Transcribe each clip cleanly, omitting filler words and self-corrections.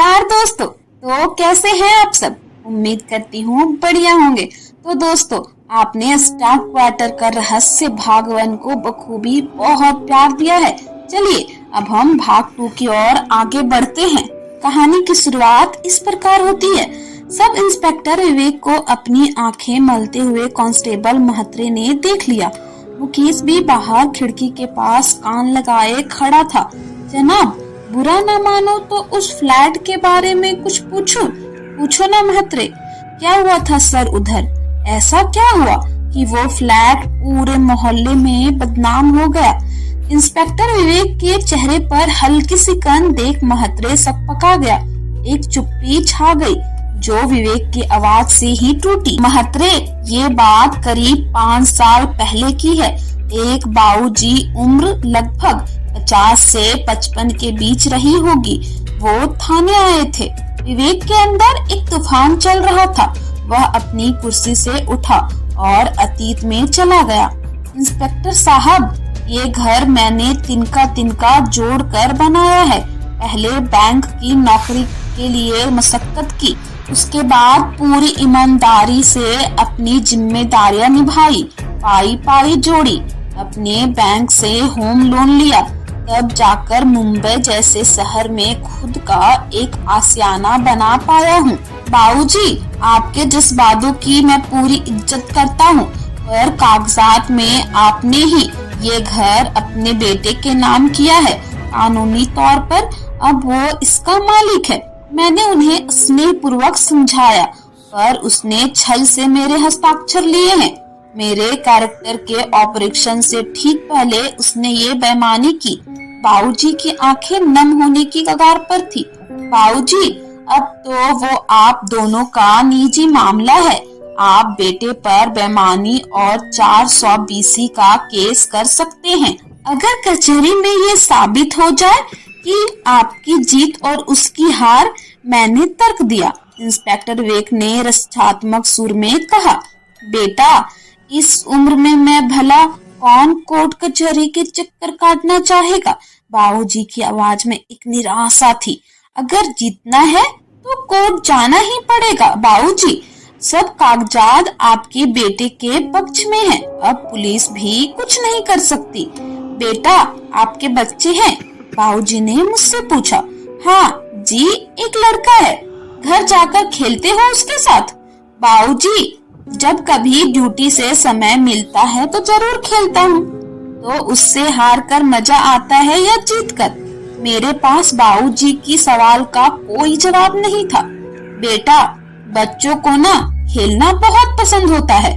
नमस्कार दोस्तों। तो कैसे हैं आप सब? उम्मीद करती हूँ बढ़िया होंगे। तो दोस्तों, आपने स्टार क्वार्टर का रहस्य भाग 1 को बखूबी बहुत प्यार दिया है। चलिए अब हम भाग 2 की ओर आगे बढ़ते हैं। कहानी की शुरुआत इस प्रकार होती है। सब इंस्पेक्टर विवेक को अपनी आंखें मलते हुए कांस्टेबल महत्रे ने देख लिया। मुकेश भी बाहर खिड़की के पास कान लगाए खड़ा था। जनाब, बुरा ना मानो तो उस फ्लैट के बारे में कुछ पूछो ना महत्रे। क्या हुआ था सर उधर? ऐसा क्या हुआ कि वो फ्लैट पूरे मोहल्ले में बदनाम हो गया? इंस्पेक्टर विवेक के चेहरे पर हल्की सी कन देख महत्रे सकपका गया। एक चुप्पी छा गई जो विवेक की आवाज से ही टूटी। महत्रे, ये बात करीब 5 साल पहले की है। एक बाबूजी, उम्र लगभग 50 से 55 के बीच रही होगी, वो थाने आए थे। विवेक के अंदर एक तूफान चल रहा था। वह अपनी कुर्सी से उठा और अतीत में चला गया। इंस्पेक्टर साहब, ये घर मैंने तिनका तिनका जोड़कर बनाया है। पहले बैंक की नौकरी के लिए मशक्कत की, उसके बाद पूरी ईमानदारी से अपनी जिम्मेदारियां निभाई, पाई पाई जोड़ी, अपने बैंक से होम लोन लिया, तब जाकर मुंबई जैसे शहर में खुद का एक आशियाना बना पाया हूँ। बाबूजी, आपके जज्बातों की मैं पूरी इज्जत करता हूँ, पर कागजात में आपने ही ये घर अपने बेटे के नाम किया है। कानूनी तौर पर अब वो इसका मालिक है। मैंने उन्हें स्नेहपूर्वक समझाया, पर उसने छल से मेरे हस्ताक्षर लिए हैं। मेरे कैरेक्टर के ऑपरेशन से ठीक पहले उसने ये बेईमानी की। बाबूजी की आंखें नम होने की कगार पर थी। बाबूजी, अब तो वो आप दोनों का निजी मामला है। आप बेटे पर बेईमानी और 420 का केस कर सकते हैं। अगर कचहरी में ये साबित हो जाए कि आपकी जीत और उसकी हार, मैंने तर्क दिया। इंस्पेक्टर विवेक ने रक्षात्मक सुर में कहा, बेटा, इस उम्र में मैं भला कौन कोर्ट कचहरी के चक्कर काटना चाहेगा? बाबूजी की आवाज में एक निराशा थी। अगर जीतना है तो कोर्ट जाना ही पड़ेगा बाबूजी। सब कागजात आपके बेटे के पक्ष में हैं। अब पुलिस भी कुछ नहीं कर सकती। बेटा, आपके बच्चे हैं? बाबूजी ने मुझसे पूछा। हाँ जी, एक लड़का है। घर जाकर खेलते हो उसके साथ? बाबूजी, जब कभी ड्यूटी से समय मिलता है तो जरूर खेलता हूँ। तो उससे हार कर मजा आता है या जीत कर? मेरे पास बाबूजी की सवाल का कोई जवाब नहीं था। बेटा, बच्चों को ना खेलना बहुत पसंद होता है,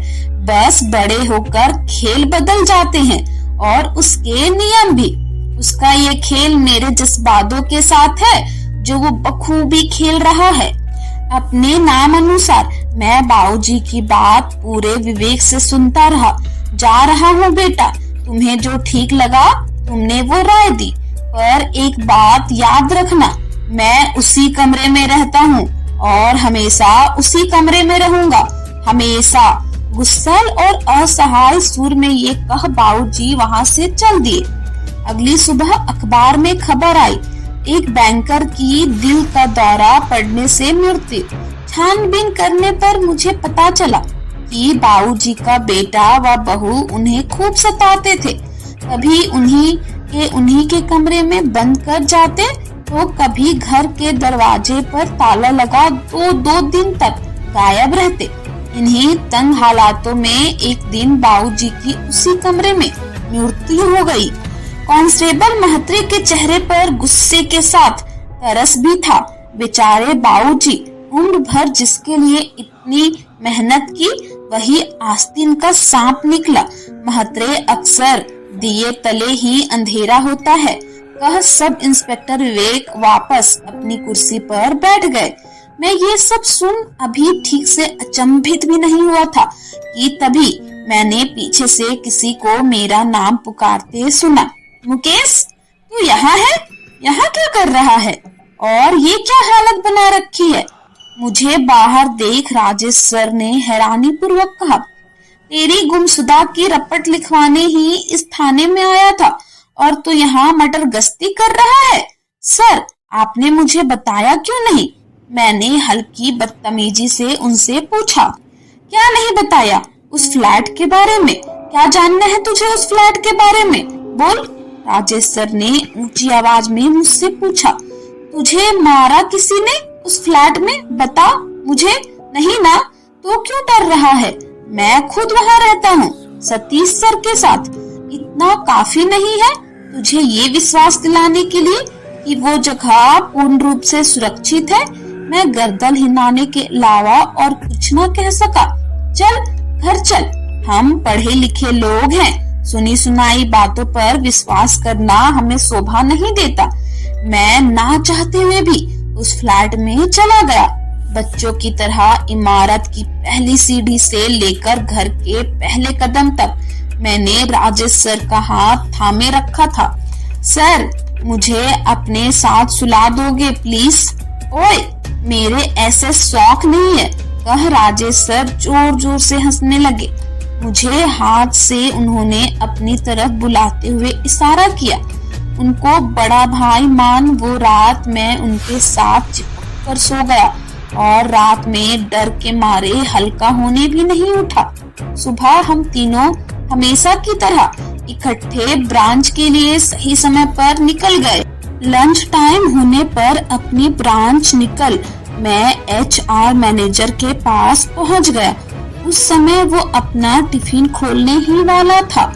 बस बड़े होकर खेल बदल जाते हैं और उसके नियम भी। उसका ये खेल मेरे जज्बातों के साथ है जो वो बखूबी खेल रहा है अपने नाम अनुसार। मैं बाबूजी की बात पूरे विवेक से सुनता रहा। जा रहा हूँ बेटा, तुम्हें जो ठीक लगा तुमने वो राय दी, पर एक बात याद रखना, मैं उसी कमरे में रहता हूँ और हमेशा उसी कमरे में रहूंगा, हमेशा। गुस्सैल और असहाय सुर में ये कह बाबूजी वहाँ से चल दिए। अगली सुबह अखबार में खबर आई, एक बैंकर की दिल का दौरा पड़ने से मृत्यु। छानबीन करने पर मुझे पता चला कि बाबूजी का बेटा व बहू उन्हें खूब सताते थे। कभी उन्हीं के कमरे में बंद कर जाते, तो कभी घर के दरवाजे पर ताला लगा 2 दिन तक गायब रहते। इन्हीं तंग हालातों में एक दिन बाबूजी की उसी कमरे में मृत्यु हो गई। कांस्टेबल महत्रे के चेहरे पर गुस्से के साथ तरस भी था। बेचारे बाबूजी, उम्र भर जिसके लिए इतनी मेहनत की, वही आस्तीन का सांप निकला। महत्रे, अक्सर दिए तले ही अंधेरा होता है, कह सब इंस्पेक्टर विवेक वापस अपनी कुर्सी पर बैठ गए। मैं ये सब सुन अभी ठीक से अचंभित भी नहीं हुआ था कि तभी मैंने पीछे से किसी को मेरा नाम पुकारते सुना। मुकेश, तू यहाँ है? यहाँ क्या कर रहा है? और ये क्या हालत बना रखी है? मुझे बाहर देख राजेश सर ने हैरानी पूर्वक कहा। तेरी गुमशुदा की रपट लिखवाने ही इस थाने में आया था और तू यहाँ मटर गश्ती कर रहा है? सर, आपने मुझे बताया क्यों नहीं? मैंने हल्की बदतमीजी से उनसे पूछा। क्या नहीं बताया? उस फ्लैट के बारे में? क्या जानना है तुझे उस फ्लैट के बारे में? बोल, राजेश सर ने ऊंची आवाज में मुझसे पूछा। तुझे मारा किसी ने उस फ्लैट में? बता मुझे। नहीं ना? तो क्यों डर रहा है? मैं खुद वहाँ रहता हूँ सतीश सर के साथ। इतना काफी नहीं है तुझे ये विश्वास दिलाने के लिए कि वो जगह पूर्ण रूप से सुरक्षित है? मैं गर्दन हिलाने के अलावा और कुछ न कह सका। चल घर चल, हम पढ़े लिखे लोग हैं, सुनी सुनाई बातों पर विश्वास करना हमें शोभा नहीं देता। मैं ना चाहते हुए भी उस फ्लैट में चला गया। बच्चों की तरह इमारत की पहली सीढ़ी से लेकर घर के पहले कदम तक मैंने राजेश सर का हाथ थामे रखा था। सर, मुझे अपने साथ सुला दोगे प्लीज? ओए, मेरे ऐसे शौक नहीं है, कह राजेश सर जोर जोर से हंसने लगे। मुझे हाथ से उन्होंने अपनी तरफ बुलाते हुए इशारा किया। उनको बड़ा भाई मान वो रात मैं उनके साथ चिपक कर सो गया और रात में डर के मारे हल्का होने भी नहीं उठा। सुबह हम तीनों हमेशा की तरह इकट्ठे ब्रांच के लिए सही समय पर निकल गए। लंच टाइम होने पर अपनी ब्रांच निकल मैं HR मैनेजर के पास पहुंच गया। उस समय वो अपना टिफिन खोलने ही वाला था।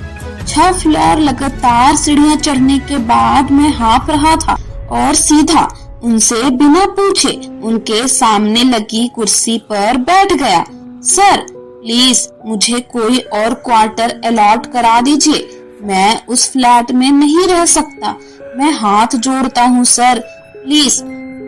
6 फ्लोर लगातार सीढ़ियां चढ़ने के बाद मैं हाँफ रहा था और सीधा उनसे बिना पूछे उनके सामने लगी कुर्सी पर बैठ गया। सर, प्लीज मुझे कोई और क्वार्टर अलॉट करा दीजिए, मैं उस फ्लैट में नहीं रह सकता। मैं हाथ जोड़ता हूँ सर, प्लीज।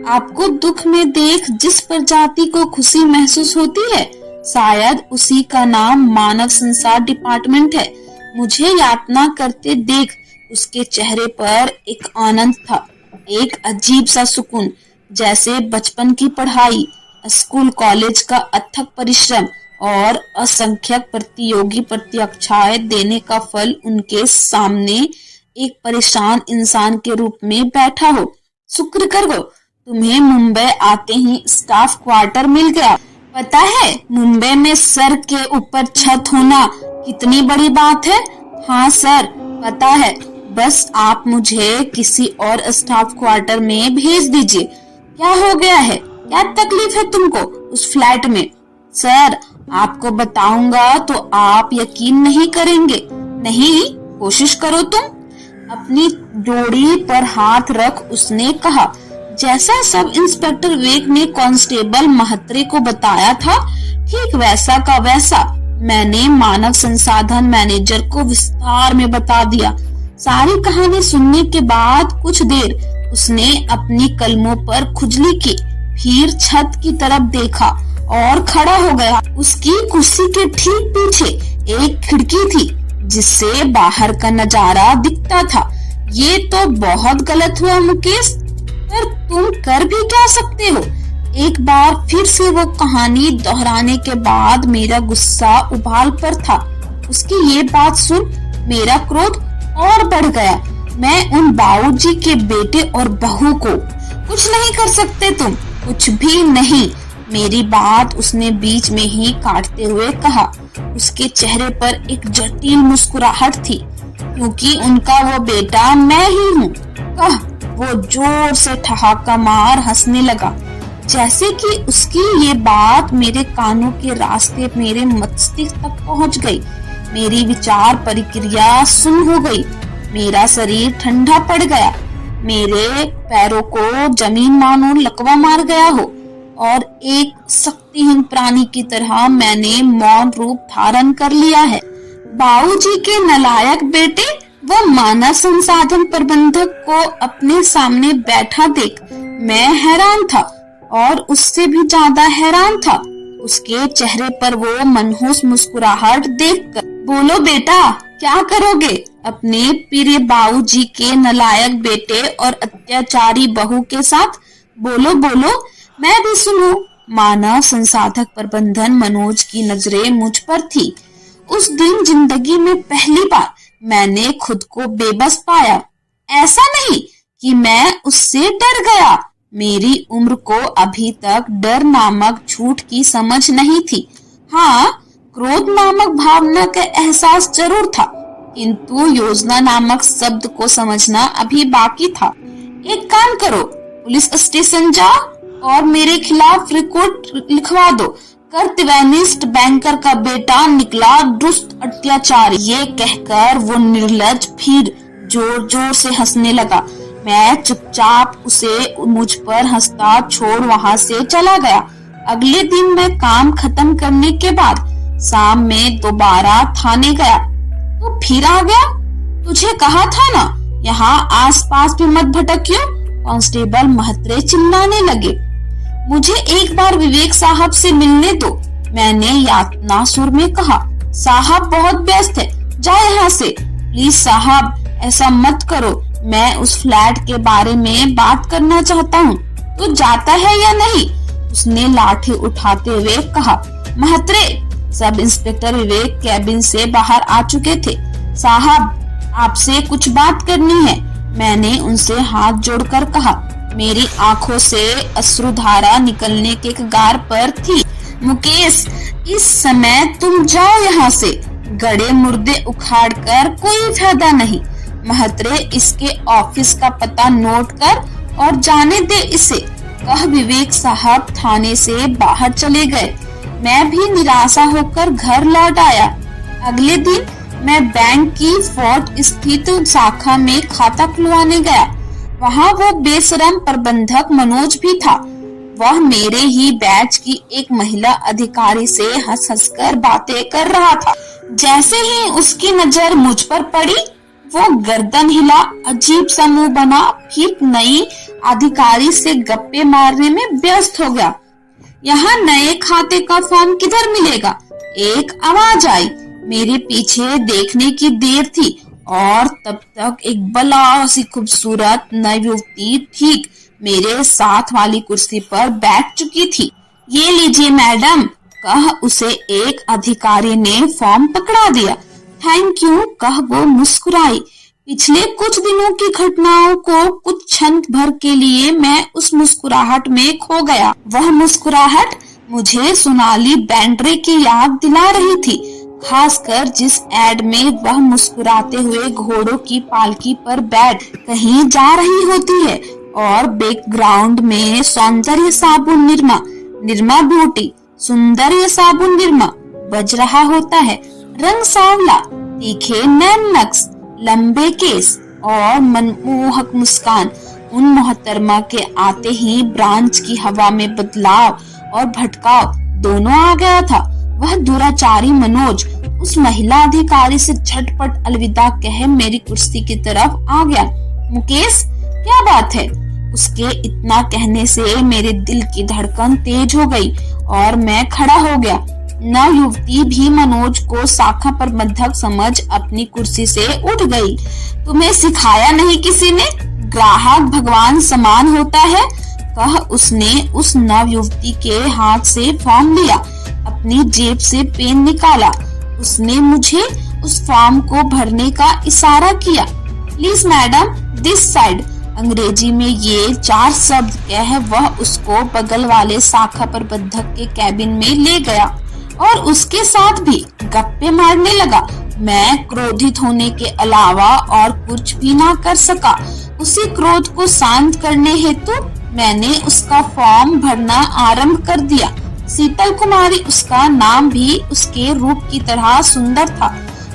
आपको दुख में देख जिस प्रजाति को खुशी महसूस होती है, शायद उसी का नाम मानव संसाधन डिपार्टमेंट है। मुझे यातना करते देख उसके चेहरे पर एक आनंद था, एक अजीब सा सुकून, जैसे बचपन की पढ़ाई, स्कूल कॉलेज का अथक परिश्रम और असंख्यक प्रतियोगी परीक्षाएं देने का फल उनके सामने एक परेशान इंसान के रूप में बैठा हो। शुक्र करो तुम्हें मुंबई आते ही स्टाफ क्वार्टर मिल गया। पता है मुंबई में सर के ऊपर छत होना कितनी बड़ी बात है? हाँ सर, पता है। बस आप मुझे किसी और स्टाफ क्वार्टर में भेज दीजिए। क्या हो गया है? क्या तकलीफ है तुमको उस फ्लैट में? सर, आपको बताऊंगा तो आप यकीन नहीं करेंगे। नहीं, कोशिश करो तुम। अपनी जोड़ी पर हाथ रख उसने कहा। जैसा सब इंस्पेक्टर विवेक ने कांस्टेबल महत्रे को बताया था, ठीक वैसा का वैसा मैंने मानव संसाधन मैनेजर को विस्तार में बता दिया। सारी कहानी सुनने के बाद कुछ देर उसने अपनी कलमों पर खुजली की, फिर छत की तरफ देखा और खड़ा हो गया। उसकी कुर्सी के ठीक पीछे एक खिड़की थी जिससे बाहर का नजारा दिखता था। ये तो बहुत गलत हुआ मुकेश, पर तुम कर भी क्या सकते हो? एक बार फिर से वो कहानी दोहराने के बाद मेरा गुस्सा उबाल पर था। उसकी ये बात सुन मेरा क्रोध और बढ़ गया। मैं उन बाबूजी के बेटे और बहू को कुछ नहीं कर सकते, तुम कुछ भी नहीं। मेरी बात उसने बीच में ही काटते हुए कहा। उसके चेहरे पर एक जटिल मुस्कुराहट थी, क्योंकि उनका वो बेटा मैं ही हूँ। कह, वो जोर से ठहाका मार हंसने लगा, जैसे कि उसकी ये बात मेरे कानों के रास्ते मेरे मस्तिष्क तक पहुँच गई। मेरी विचार प्रक्रिया सुन्न हो गई। मेरा शरीर ठंडा पड़ गया। मेरे पैरों को जमीन मानो लकवा मार गया हो और एक शक्तिहीन प्राणी की तरह मैंने मौन रूप धारण कर लिया है। बाबूजी के नालायक बेटे वो मानव संसाधन प्रबंधक को अपने सामने बैठा देख मैं हैरान था, और उससे भी ज्यादा हैरान था उसके चेहरे पर वो मनहूस मुस्कुराहट देखकर। बोलो बेटा, क्या करोगे अपने प्रिय बाबूजी के नालायक बेटे और अत्याचारी बहू के साथ? बोलो बोलो, मैं भी सुनूं। मानव संसाधक प्रबंधन मनोज की नजरें मुझ पर थी। उस दिन जिंदगी में पहली बार मैंने खुद को बेबस पाया। ऐसा नहीं कि मैं उससे डर गया, मेरी उम्र को अभी तक डर नामक झूठ की समझ नहीं थी। हाँ, क्रोध नामक भावना का एहसास जरूर था, किंतु योजना नामक शब्द को समझना अभी बाकी था। एक काम करो, पुलिस स्टेशन जाओ और मेरे खिलाफ रिपोर्ट लिखवा दो। कर्तव्यनिष्ठ बैंकर का बेटा निकला दुष्ट अत्याचारी। ये कहकर वो निर्लज फिर जोर जोर से हंसने लगा। मैं चुपचाप उसे मुझ पर हंसता छोड़ वहां से चला गया। अगले दिन मैं काम खत्म करने के बाद शाम में दोबारा थाने गया तो फिर आ गया। तुझे कहा था ना, यहाँ आसपास भी मत भटकियो। कांस्टेबल महत्रे चिल्लाने लगे। मुझे एक बार विवेक साहब से मिलने दो, मैंने यातना सुर में कहा। साहब बहुत व्यस्त है, जाए यहाँ से। प्लीज साहब, ऐसा मत करो, मैं उस फ्लैट के बारे में बात करना चाहता हूँ। तो जाता है या नहीं? उसने लाठी उठाते हुए कहा। महत्रे, सब इंस्पेक्टर विवेक कैबिन से बाहर आ चुके थे। साहब, आपसे कुछ बात करनी है, मैंने उनसे हाथ जोड़कर कहा। मेरी आंखों से अश्रुधारा निकलने के कगार पर थी। मुकेश, इस समय तुम जाओ यहाँ से, गड़े मुर्दे उखाड़कर कोई फायदा नहीं। महत्रे, इसके ऑफिस का पता नोट कर और जाने दे इसे, कह विवेक साहब थाने से बाहर चले गए। मैं भी निराशा होकर घर लौट आया। अगले दिन मैं बैंक की फोर्ट स्थित शाखा में खाता खुलवाने गया। वहाँ वो बेशरम प्रबंधक मनोज भी था। वह मेरे ही बैच की एक महिला अधिकारी से हंस हंसकर बातें कर रहा था। जैसे ही उसकी नजर मुझ पर पड़ी, वो गर्दन हिला, अजीब सा मुंह बना, फिर नई अधिकारी से गप्पे मारने में व्यस्त हो गया। यहाँ नए खाते का फॉर्म किधर मिलेगा? एक आवाज आई। मेरे पीछे देखने की देर थी और तब तक एक बला सी खूबसूरत नई युवती ठीक मेरे साथ वाली कुर्सी पर बैठ चुकी थी। ये लीजिए मैडम, कह उसे एक अधिकारी ने फॉर्म पकड़ा दिया। थैंक यू, कह वो मुस्कुराई। पिछले कुछ दिनों की घटनाओं को कुछ क्षण भर के लिए मैं उस मुस्कुराहट में खो गया। वह मुस्कुराहट मुझे सोनाली बेंड्रे की याद दिला रही थी, खासकर जिस एड में वह मुस्कुराते हुए घोड़ों की पालकी पर बैठ कहीं जा रही होती है और बैकग्राउंड में सौंदर्य साबुन निरमा, निरमा ब्यूटी, सुंदर साबुन निरमा बज रहा होता है। रंग सांवला, तीखे नैन नक्श, लंबे केस और मनमोहक मुस्कान। उन मोहतरमा के आते ही ब्रांच की हवा में बदलाव और भटकाव दोनों आ गया था। वह दुराचारी मनोज उस महिला अधिकारी से झटपट अलविदा कह मेरी कुर्सी की तरफ आ गया। मुकेश, क्या बात है? उसके इतना कहने से मेरे दिल की धड़कन तेज हो गई और मैं खड़ा हो गया। नव युवती भी मनोज को शाखा प्रबंधक समझ अपनी कुर्सी से उठ गई। तुम्हें सिखाया नहीं किसी ने, ग्राहक भगवान समान होता है, कह उसने उस नव युवती के हाथ से फॉर्म लिया। अपनी जेब से पेन निकाला। उसने मुझे उस फॉर्म को भरने का इशारा किया। Please madam, this side. अंग्रेजी में ये 4 शब्द कह वह उसको बगल वाले शाखा प्रबंधक के कैबिन में ले गया और उसके साथ भी गप्पे मारने लगा। मैं क्रोधित होने के अलावा और कुछ भी ना कर सका। उसी क्रोध को शांत करने हेतु मैंने उसका फॉर्म भरना आरंभ कर दिया। शीतल कुमारी उसका नाम भी उसके रूप की तरह सुंदर था।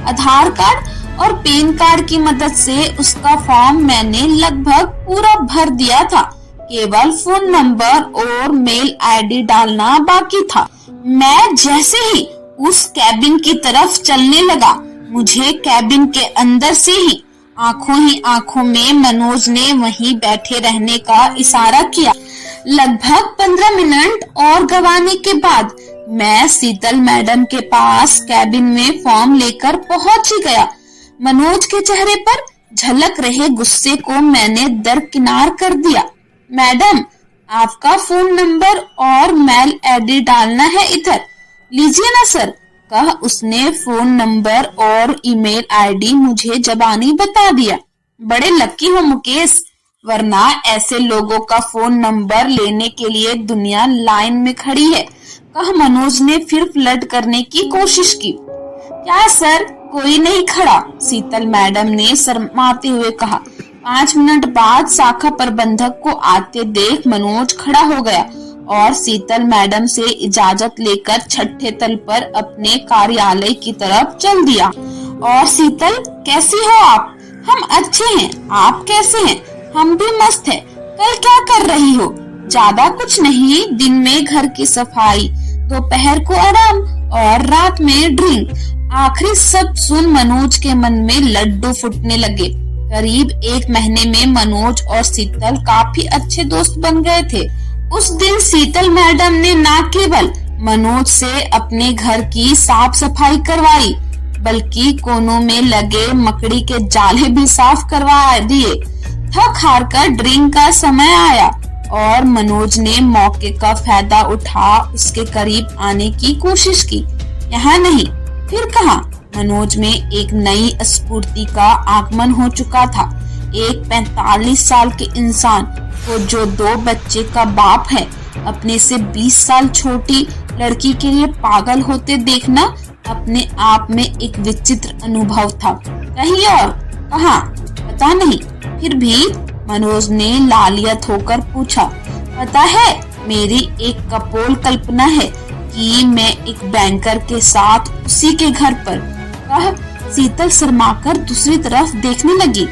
आधार कार्ड और पैन कार्ड की मदद से उसका फॉर्म मैंने लगभग पूरा भर दिया था। केवल फोन नंबर और मेल आईडी डालना बाकी था। मैं जैसे ही उस कैबिन की तरफ चलने लगा, मुझे कैबिन के अंदर से ही आंखों में मनोज ने वहीं बैठे रहने का इशारा किया। लगभग 15 मिनट और गवाने के बाद मैं शीतल मैडम के पास कैबिन में फॉर्म लेकर पहुंच ही गया। मनोज के चेहरे पर झलक रहे गुस्से को मैंने दरकिनार कर दिया। मैडम, आपका फोन नंबर और मेल आईडी डालना है इधर, लीजिए ना सर, कह उसने फोन नंबर और ईमेल आईडी मुझे जबानी बता दिया। बड़े लकी हो मुकेश, वरना ऐसे लोगों का फोन नंबर लेने के लिए दुनिया लाइन में खड़ी है, कह मनोज ने फिर फ्लर्ट करने की कोशिश की। क्या सर, कोई नहीं खड़ा, शीतल मैडम ने शर्माते हुए कहा। 5 मिनट बाद शाखा प्रबंधक को आते देख मनोज खड़ा हो गया और शीतल मैडम से इजाजत लेकर छठे तल पर अपने कार्यालय की तरफ चल दिया। और शीतल, कैसी हो आप? हम अच्छे हैं, आप कैसे हैं? हम भी मस्त हैं। कल क्या कर रही हो? ज्यादा कुछ नहीं, दिन में घर की सफाई, दोपहर को आराम और रात में ड्रिंक। आखिरी सब सुन मनोज के मन में लड्डू फूटने लगे। करीब 1 महीने में मनोज और शीतल काफी अच्छे दोस्त बन गए थे। उस दिन शीतल मैडम ने न केवल मनोज से अपने घर की साफ सफाई करवाई, बल्कि कोनों में लगे मकड़ी के जाले भी साफ करवा दिए। थक हार कर ड्रिंक का समय आया और मनोज ने मौके का फायदा उठा उसके करीब आने की कोशिश की। यहाँ नहीं, फिर कहाँ? मनोज में एक नई स्फूर्ति का आगमन हो चुका था। एक 45 साल के इंसान को जो 2 बच्चे का बाप है, अपने से 20 साल छोटी लड़की के लिए पागल होते देखना अपने आप में एक विचित्र अनुभव था। कहीं और, कहाँ पता नहीं। फिर भी मनोज ने लालियत होकर पूछा, पता है, मेरी एक कपोल कल्पना है कि मैं एक बैंकर के साथ उसी के घर पर। वह शीतल शर्माकर दूसरी तरफ देखने लगी।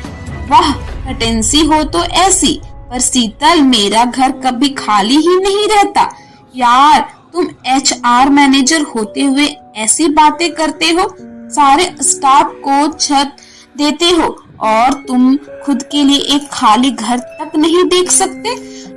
वाह, फटेंसी हो तो ऐसी, पर शीतल, मेरा घर कभी खाली ही नहीं रहता। यार, तुम HR मैनेजर होते हुए ऐसी बातें करते हो, सारे स्टाफ को छत देते हो और तुम खुद के लिए एक खाली घर तक नहीं देख सकते।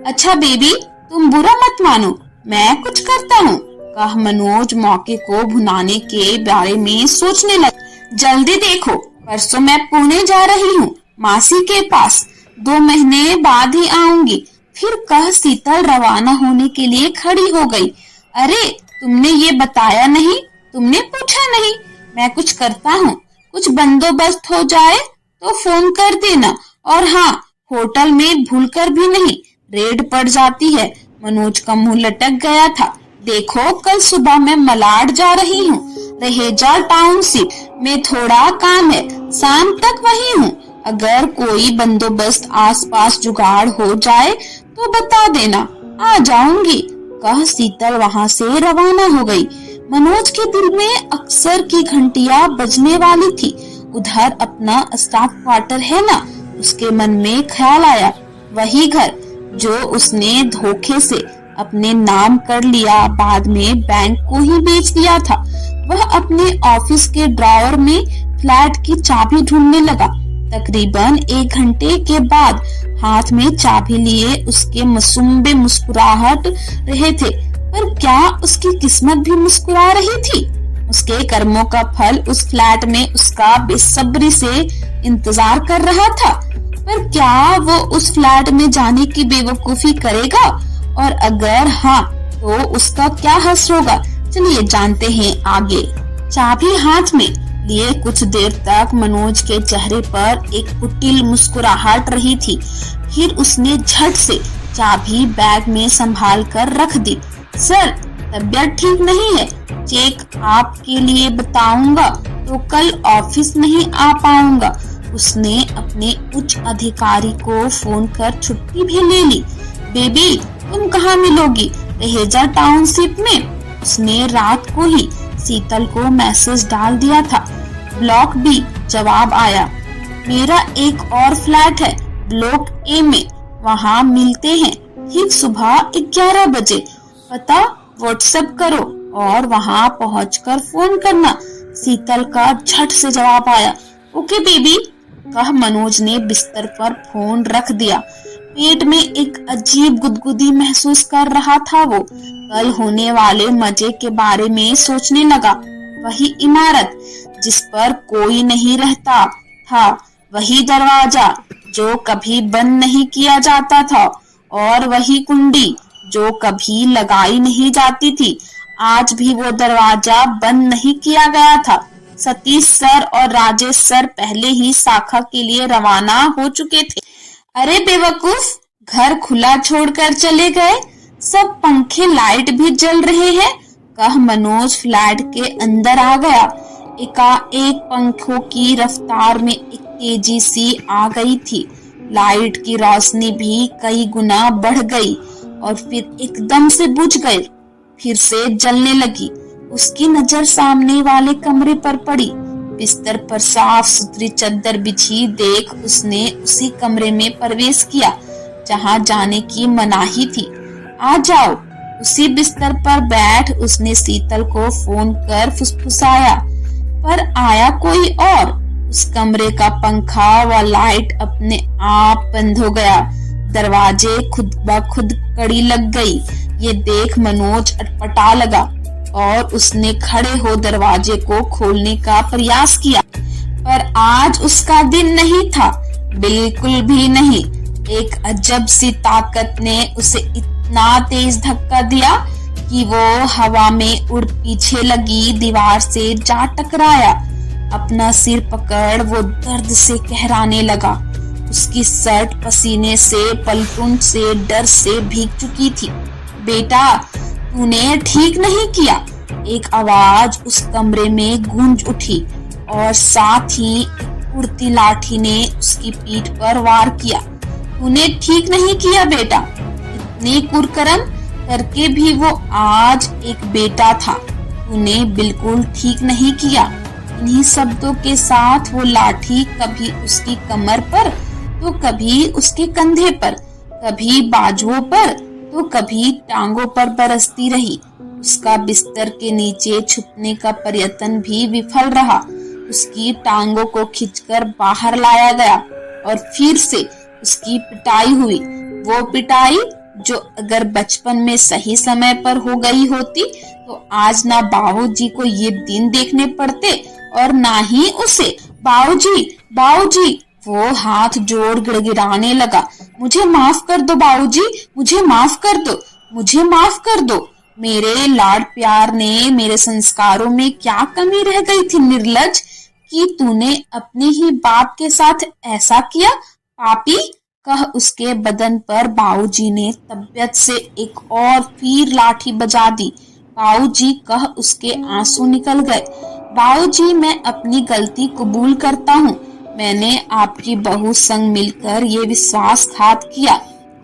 अच्छा बेबी, तुम बुरा मत मानो, मैं कुछ करता हूँ, कह मनोज मौके को भुनाने के बारे में सोचने लगा। जल्दी देखो, परसों मैं पुणे जा रही हूँ, मासी के पास। 2 महीने बाद ही आऊंगी, फिर कह शीतल रवाना होने के लिए खड़ी हो गई। अरे, तुमने ये बताया नहीं, तुमने पूछा नहीं। मैं कुछ करता हूँ, कुछ बंदोबस्त हो जाए तो फोन कर देना। और हाँ, होटल में भूलकर भी नहीं, रेड पड़ जाती है। मनोज का मुंह लटक गया था। देखो, कल सुबह मैं मलाड जा रही हूँ, रहेजा टाउनशिप में थोड़ा काम है, शाम तक वही हूँ। अगर कोई बंदोबस्त आसपास जुगाड़ हो जाए तो बता देना, आ जाऊंगी, कह शीतल वहां से रवाना हो गई। मनोज के दिल में अक्सर की घंटियां बजने वाली थी। उधर अपना स्टाफ क्वार्टर है ना, उसके मन में ख्याल आया, वही घर जो उसने धोखे से अपने नाम कर लिया, बाद में बैंक को ही बेच दिया था। वह अपने ऑफिस के ड्रॉअर में फ्लैट की चाबी ढूंढने लगा। तकरीबन 1 घंटे के बाद हाथ में चाबी लिए उसके मसूम्बे मुस्कुराहट रहे थे। पर क्या उसकी किस्मत भी मुस्कुरा रही थी? उसके कर्मों का फल उस फ्लैट में उसका बेसब्री से इंतजार कर रहा था। पर क्या वो उस फ्लैट में जाने की बेवकूफी करेगा? और अगर हाँ, तो उसका क्या हश्र होगा? चलिए जानते हैं आगे। चाबी हाथ में लिए कुछ देर तक मनोज के चेहरे पर एक कुटिल मुस्कुराहट रही थी। फिर उसने झट से चाबी बैग में संभाल कर रख दी। सर, तबीयत ठीक नहीं है, चेक आपके लिए बताऊंगा तो कल ऑफिस नहीं आ पाऊंगा। उसने अपने उच्च अधिकारी को फोन कर छुट्टी भी ले ली। बेबी, तुम कहाँ मिलोगी? रहेजा टाउनशिप में। उसने रात को ही शीतल को मैसेज डाल दिया था। ब्लॉक बी, जवाब आया। मेरा एक और फ्लैट है ब्लॉक ए में, वहाँ मिलते हैं ठीक सुबह 11 बजे। पता व्हाट्सएप करो और वहाँ पहुँचकर फोन करना। शीतल का झट से जवाब आया। ओके बेबी, कह मनोज ने बिस्तर पर फोन रख दिया। पेट में एक अजीब गुदगुदी महसूस कर रहा था। वो कल होने वाले मजे के बारे में सोचने लगा। वही इमारत जिस पर कोई नहीं रहता था, वही दरवाजा जो कभी बंद नहीं किया जाता था, और वही कुंडी जो कभी लगाई नहीं जाती थी। आज भी वो दरवाजा बंद नहीं किया गया था। सतीश सर और राजेश सर पहले ही शाखा के लिए रवाना हो चुके थे। अरे बेवकूफ, घर खुला छोड़कर चले गए। सब पंखे लाइट भी जल रहे हैं, कह मनोज फ्लैट के अंदर आ गया। एकाएक पंखों की रफ्तार में एक तेजी सी आ गई थी। लाइट की रोशनी भी कई गुना बढ़ गई और फिर एकदम से बुझ गई, फिर से जलने लगी। उसकी नजर सामने वाले कमरे पर पड़ी। बिस्तर पर साफ सुथरी चादर बिछी देख उसने उसी कमरे में प्रवेश किया जहां जाने की मनाही थी। आ जाओ। उसी बिस्तर पर बैठ उसने शीतल को फोन कर फुसफुसाया, पर आया कोई और। उस कमरे का पंखा व लाइट अपने आप बंद हो गया। दरवाजे खुद ब खुद कड़ी लग गई। ये देख मनोज अटपटा लगा और उसने खड़े हो दरवाजे को खोलने का प्रयास किया, पर आज उसका दिन नहीं था, बिल्कुल भी नहीं। एक अजब सी ताकत ने उसे इतना तेज धक्का दिया कि वो हवा में उड़ पीछे लगी दीवार से जा टकराया। अपना सिर पकड़ वो दर्द से कहराने लगा। उसकी शर्ट पसीने से, पलटून से, डर से भीग चुकी थी। बेटा, तूने ठीक नहीं किया। एक आवाज उस कमरे में गूंज उठी और साथ ही उड़ती लाठी ने उसकी पीठ पर वार किया। तूने ठीक नहीं किया बेटा। इतने कुकर्म करके भी वो आज एक बेटा था। तूने बिल्कुल ठीक नहीं किया। इन्हीं शब्दों के साथ वो लाठी कभी उसकी कमर पर तो कभी उसके कंधे पर, कभी बाजुओं पर तो कभी टांगों पर बरसती रही। उसका बिस्तर के नीचे छुपने का प्रयत्न भी विफल रहा। उसकी टांगों को खींचकर बाहर लाया गया और फिर से उसकी पिटाई हुई। वो पिटाई जो अगर बचपन में सही समय पर हो गई होती तो आज ना बाबूजी को ये दिन देखने पड़ते और ना ही उसे। बाबूजी, बाबूजी, वो हाथ जोड़ गिड़गिड़ाने लगा। मुझे माफ कर दो बाबूजी, मुझे माफ कर दो, मुझे माफ कर दो। मेरे लाड प्यार ने, मेरे संस्कारों में क्या कमी रह गई थी निर्लज, कि तूने अपने ही बाप के साथ ऐसा किया। पापी, कह उसके बदन पर बाबूजी ने तबीयत से एक और फिर लाठी बजा दी। बाबूजी, कह उसके आंसू निकल गए। बाबूजी, मैं अपनी गलती कबूल करता हूँ। मैंने आपकी बहू संग मिलकर ये विश्वासघात किया,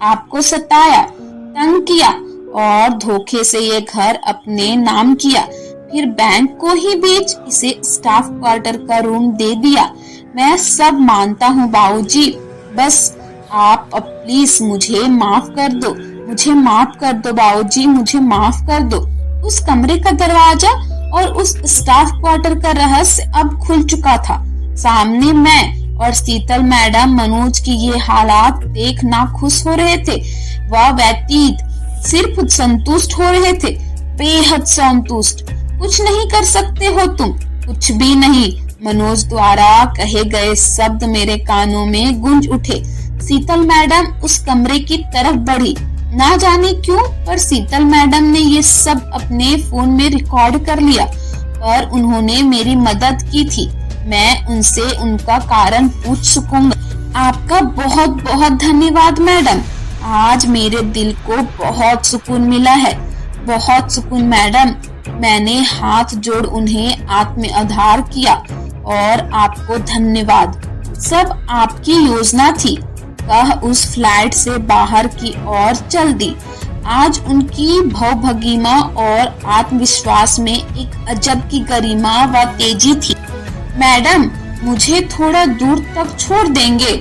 आपको सताया, तंग किया और धोखे से ये घर अपने नाम किया। फिर बैंक को ही बेच इसे स्टाफ क्वार्टर का रूम दे दिया। मैं सब मानता हूँ बाबूजी, बस आप अब प्लीज मुझे माफ कर दो, मुझे माफ कर दो बाबूजी, मुझे माफ कर दो। उस कमरे का दरवाजा और उस स्टाफ क्वार्टर का रहस्य अब खुल चुका था। सामने मैं और शीतल मैडम मनोज की ये हालात देख ना खुश हो रहे थे, वह व्यतीत सिर्फ संतुष्ट हो रहे थे, बेहद संतुष्ट। कुछ नहीं कर सकते हो तुम, कुछ भी नहीं। मनोज द्वारा कहे गए शब्द मेरे कानों में गूंज उठे। शीतल मैडम उस कमरे की तरफ बढ़ी। ना जाने क्यों, पर शीतल मैडम ने ये सब अपने फोन में रिकॉर्ड कर लिया, पर उन्होंने मेरी मदद की थी। मैं उनसे उनका कारण पूछ सकूंगा। आपका बहुत बहुत धन्यवाद मैडम। आज मेरे दिल को बहुत सुकून मिला है, बहुत सुकून मैडम। मैंने हाथ जोड़ उन्हें आत्मोद्धार किया और आपको धन्यवाद। सब आपकी योजना थी, कह उस फ्लैट से बाहर की ओर चल दी। आज उनकी भवभंगिमा और आत्मविश्वास में एक अजब की गरिमा व तेजी थी। मैडम, मुझे थोड़ा दूर तक छोड़ देंगे?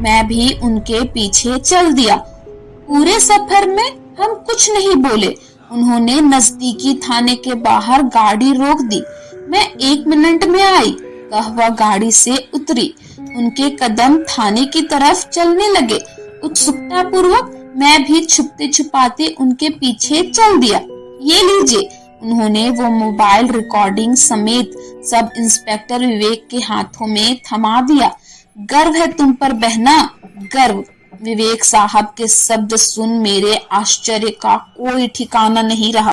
मैं भी उनके पीछे चल दिया। पूरे सफर में हम कुछ नहीं बोले। उन्होंने नजदीकी थाने के बाहर गाड़ी रोक दी। मैं 1 मिनट में आई, कह वह गाड़ी से उतरी। उनके कदम थाने की तरफ चलने लगे। उत्सुकता पूर्वक मैं भी छुपते छुपाते उनके पीछे चल दिया। ये लीजिए। उन्होंने वो मोबाइल रिकॉर्डिंग समेत सब इंस्पेक्टर विवेक के हाथों में थमा दिया। गर्व है तुम पर बहना, गर्व। विवेक साहब के शब्द सुन मेरे आश्चर्य का कोई ठिकाना नहीं रहा।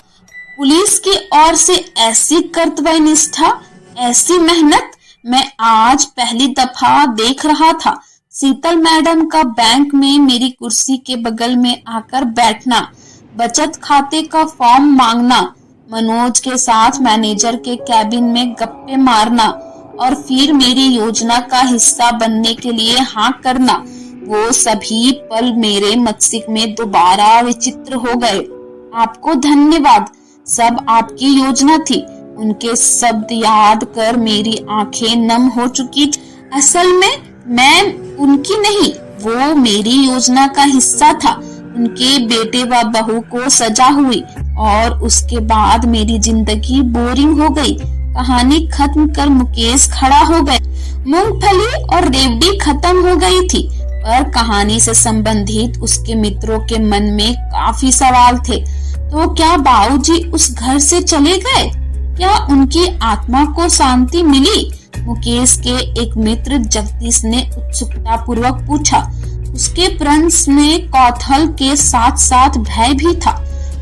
पुलिस की ओर से ऐसी कर्तव्य निष्ठा, ऐसी मेहनत मैं आज पहली दफा देख रहा था। शीतल मैडम का बैंक में मेरी कुर्सी के बगल में आकर बैठना, बचत खाते का फॉर्म मांगना, मनोज के साथ मैनेजर के कैबिन में गप्पे मारना और फिर मेरी योजना का हिस्सा बनने के लिए हाँ करना, वो सभी पल मेरे मस्तिष्क में दोबारा विचित्र हो गए। आपको धन्यवाद, सब आपकी योजना थी। उनके शब्द याद कर मेरी आंखें नम हो चुकी थी। असल में मैं उनकी नहीं, वो मेरी योजना का हिस्सा था। उनके बेटे व बहू को सजा हुई और उसके बाद मेरी जिंदगी बोरिंग हो गई। कहानी खत्म कर मुकेश खड़ा हो गए। मूंगफली और रेवड़ी खत्म हो गई थी, पर कहानी से संबंधित उसके मित्रों के मन में काफी सवाल थे। तो क्या बाबूजी उस घर से चले गए? क्या उनकी आत्मा को शांति मिली? मुकेश के एक मित्र जगदीश ने उत्सुकता पूर्वक पूछा। उसके प्रश्न में कौतूहल के साथ साथ भय भी था,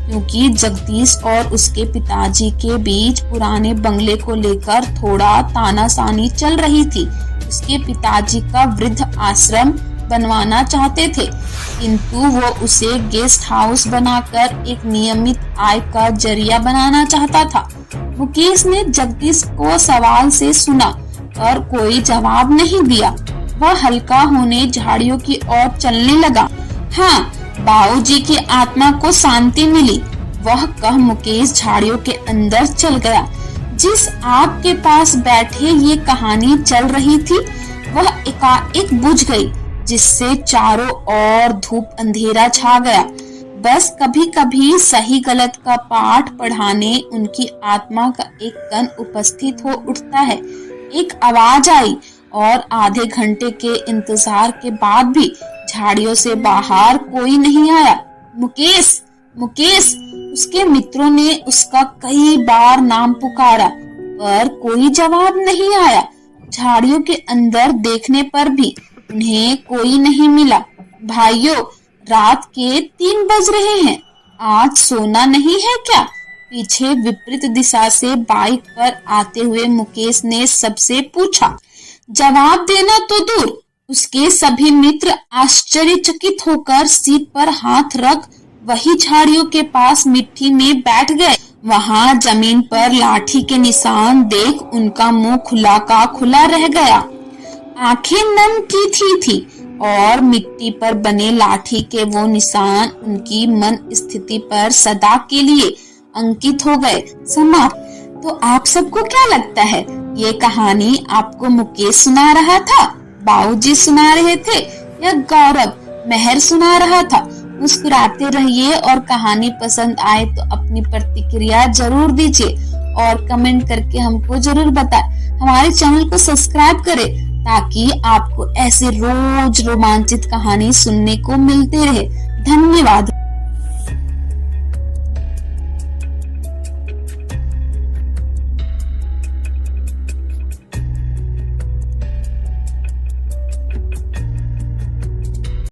क्योंकि जगदीश और उसके पिताजी के बीच पुराने बंगले को लेकर थोड़ा तानाशानी चल रही थी। उसके पिताजी का वृद्ध आश्रम बनवाना चाहते थे, किंतु वो उसे गेस्ट हाउस बनाकर एक नियमित आय का जरिया बनाना चाहता था। मुकेश ने जगदीश को सवाल से सुना और कोई जवाब नहीं दिया। वह हल्का होने झाड़ियों की ओर चलने लगा। हाँ, बाबूजी की आत्मा को शांति मिली, वह कह मुकेश झाड़ियों के अंदर चल गया। जिस आग के पास बैठे ये कहानी चल रही थी, वह एकाएक बुझ गई, जिससे चारों ओर धूप अंधेरा छा गया। बस कभी कभी सही गलत का पाठ पढ़ाने उनकी आत्मा का एक कण उपस्थित हो उठता है। एक आवाज आई और आधे घंटे के इंतजार के बाद भी झाड़ियों से बाहर कोई नहीं आया। मुकेश, मुकेश! उसके मित्रों ने उसका कई बार नाम पुकारा, पर कोई जवाब नहीं आया। झाड़ियों के अंदर देखने पर भी उन्हें कोई नहीं मिला। भाइयों, रात के 3 बज रहे हैं, आज सोना नहीं है क्या? पीछे विपरीत दिशा से बाइक पर आते हुए मुकेश ने सबसे पूछा। जवाब देना तो दूर, उसके सभी मित्र आश्चर्यचकित होकर सीट पर हाथ रख वही झाड़ियों के पास मिट्टी में बैठ गए। वहां जमीन पर लाठी के निशान देख उनका मुंह खुला का खुला रह गया। आंखें नम की थी और मिट्टी पर बने लाठी के वो निशान उनकी मन स्थिति पर सदा के लिए अंकित हो गए। समाप्त। तो आप सबको क्या लगता है, ये कहानी आपको मुकेश सुना रहा था, बाबूजी सुना रहे थे, या गौरव मेहर सुना रहा था? मुस्कुराते रहिए और कहानी पसंद आए तो अपनी प्रतिक्रिया जरूर दीजिए और कमेंट करके हमको जरूर बताएं। हमारे चैनल को सब्सक्राइब करें ताकि आपको ऐसे रोज रोमांचित कहानी सुनने को मिलते रहे। धन्यवाद।